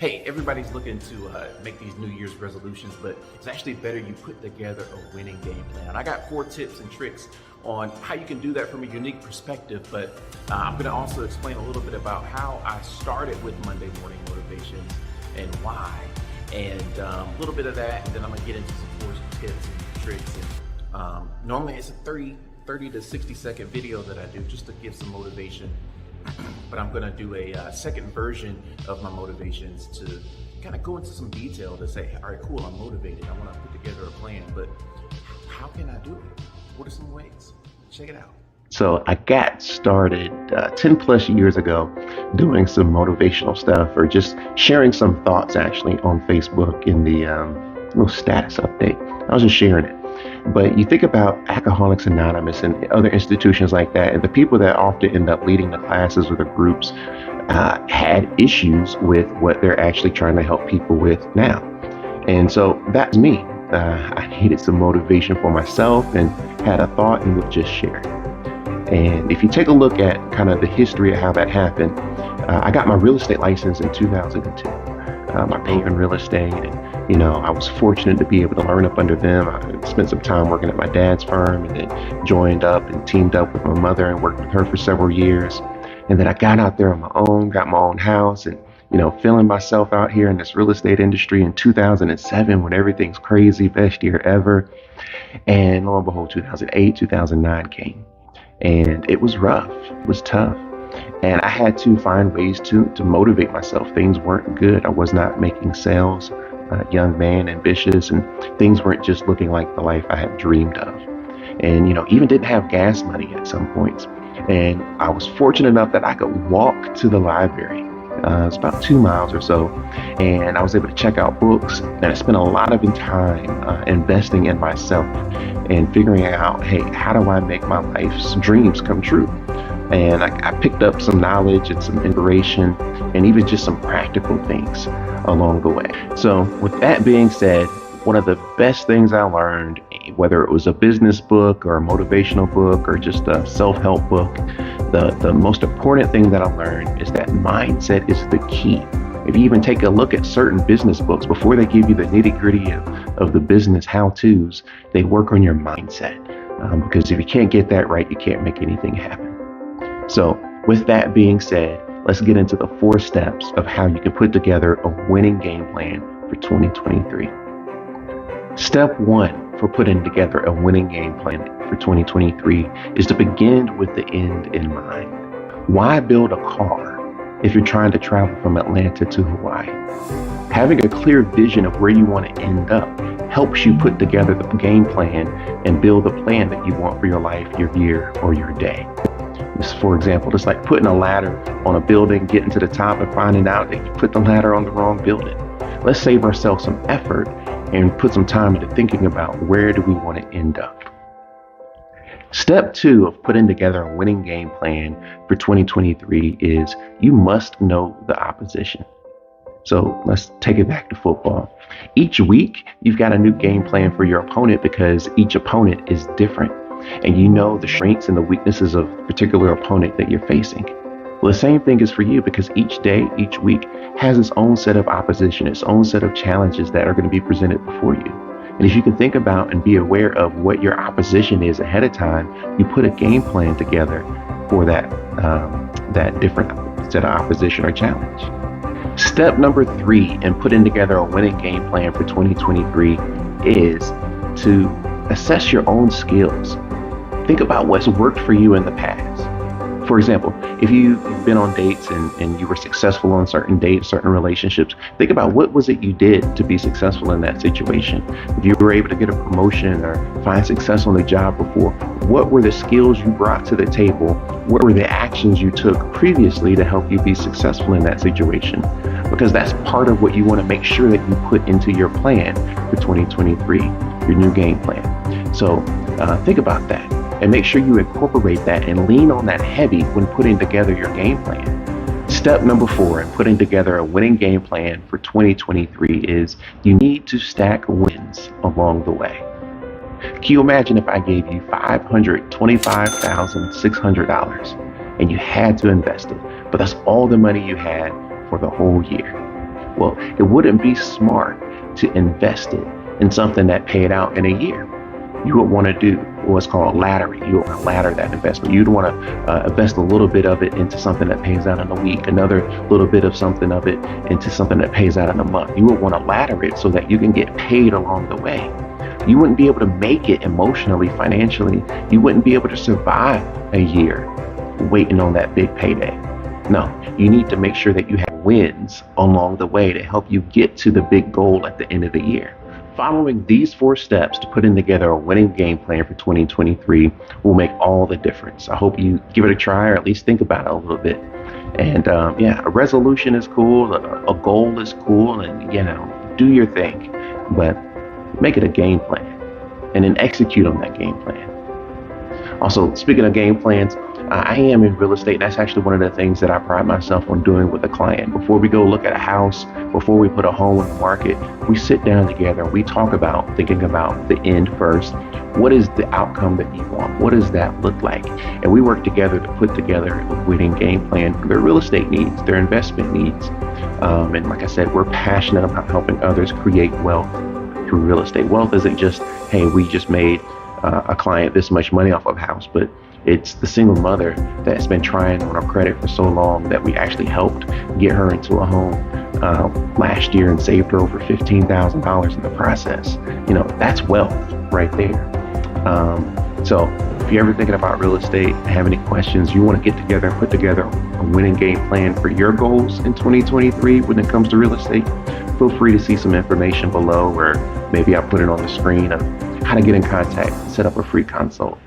Hey, everybody's looking to make these New Year's resolutions, but it's actually better you put together a winning game plan. I got 4 tips and tricks on how you can do that from a unique perspective, but I'm going to also explain a little bit about how I started with Monday Morning Motivations and why, and a little bit of that, and then I'm going to get into some 4 tips and tricks. And normally it's a 30 to 60 second video that I do just to give some motivation. But I'm going to do a second version of my motivations to kind of go into some detail to say, all right, cool, I'm motivated. I want to put together a plan, but how can I do it? What are some ways? Check it out. So I got started 10 plus years ago doing some motivational stuff, or just sharing some thoughts actually on Facebook in the little status update. I was just sharing it. But you think about Alcoholics Anonymous and other institutions like that, and the people that often end up leading the classes or the groups had issues with what they're actually trying to help people with now. And so that's me. I needed some motivation for myself and had a thought and would just share it. And if you take a look at kind of the history of how that happened, I got my real estate license in 2002. My paving real estate, and I was fortunate to be able to learn up under them. I spent some time working at my dad's firm, and then joined up and teamed up with my mother and worked with her for several years. And then I got out there on my own, got my own house, and feeling myself out here in this real estate industry in 2007 when everything's crazy, best year ever. And lo and behold, 2008, 2009 came, and it was rough, it was tough. And I had to find ways to motivate myself. Things weren't good. I was not making sales, young man, ambitious, and things weren't just looking like the life I had dreamed of. And, even didn't have gas money at some points. And I was fortunate enough that I could walk to the library. It's about 2 miles or so. And I was able to check out books. And I spent a lot of time investing in myself and figuring out, hey, how do I make my life's dreams come true? And I picked up some knowledge and some inspiration and even just some practical things along the way. So with that being said, one of the best things I learned, whether it was a business book or a motivational book or just a self-help book, the most important thing that I learned is that mindset is the key. If you even take a look at certain business books, before they give you the nitty-gritty of the business how-tos, they work on your mindset. Because if you can't get that right, you can't make anything happen. So with that being said, let's get into the 4 steps of how you can put together a winning game plan for 2023. Step 1 for putting together a winning game plan for 2023 is to begin with the end in mind. Why build a car if you're trying to travel from Atlanta to Hawaii? Having a clear vision of where you want to end up helps you put together the game plan and build the plan that you want for your life, your year, or your day. For example, it's like putting a ladder on a building, getting to the top and finding out that you put the ladder on the wrong building. Let's save ourselves some effort and put some time into thinking about where do we want to end up. Step 2 of putting together a winning game plan for 2023 is you must know the opposition. So let's take it back to football. Each week, you've got a new game plan for your opponent because each opponent is different. And you know the strengths and the weaknesses of the particular opponent that you're facing. Well, the same thing is for you, because each day, each week has its own set of opposition, its own set of challenges that are going to be presented before you. And if you can think about and be aware of what your opposition is ahead of time, you put a game plan together for that different set of opposition or challenge. Step number 3 in putting together a winning game plan for 2023 is to assess your own skills. Think about what's worked for you in the past. For example, if you've been on dates and you were successful on certain dates, certain relationships, think about what was it you did to be successful in that situation. If you were able to get a promotion or find success on the job before, what were the skills you brought to the table? What were the actions you took previously to help you be successful in that situation? Because that's part of what you want to make sure that you put into your plan for 2023, your new game plan. So think about that. And make sure you incorporate that and lean on that heavy when putting together your game plan. Step number 4 in putting together a winning game plan for 2023 is you need to stack wins along the way. Can you imagine if I gave you $525,600 and you had to invest it, but that's all the money you had for the whole year? Well, it wouldn't be smart to invest it in something that paid out in a year. You would want to do what's called laddering. You would want to ladder that investment. You'd want to invest a little bit of it into something that pays out in a week, another little bit of something of it into something that pays out in a month. You would want to ladder it so that you can get paid along the way. You wouldn't be able to make it emotionally, financially. You wouldn't be able to survive a year waiting on that big payday. No, you need to make sure that you have wins along the way to help you get to the big goal at the end of the year. Following these 4 steps to putting together a winning game plan for 2023 will make all the difference. I hope you give it a try, or at least think about it a little bit. And a resolution is cool, a goal is cool, and do your thing, but make it a game plan and then execute on that game plan. Also, speaking of game plans, I am in real estate. That's actually one of the things that I pride myself on doing with a client. Before we go look at a house, before we put a home on the market, we sit down together. We talk about thinking about the end first. What is the outcome that you want? What does that look like? And we work together to put together a winning game plan for their real estate needs, their investment needs. And like I said, we're passionate about helping others create wealth through real estate. Wealth isn't just, hey, we just made a client this much money off of a house, but it's the single mother that's been trying on her credit for so long that we actually helped get her into a home last year and saved her over $15,000 in the process. That's wealth right there. So if you're ever thinking about real estate, have any questions, you want to get together and put together a winning game plan for your goals in 2023 when it comes to real estate, feel free to see some information below, or maybe I'll put it on the screen of how to get in contact and set up a free consult.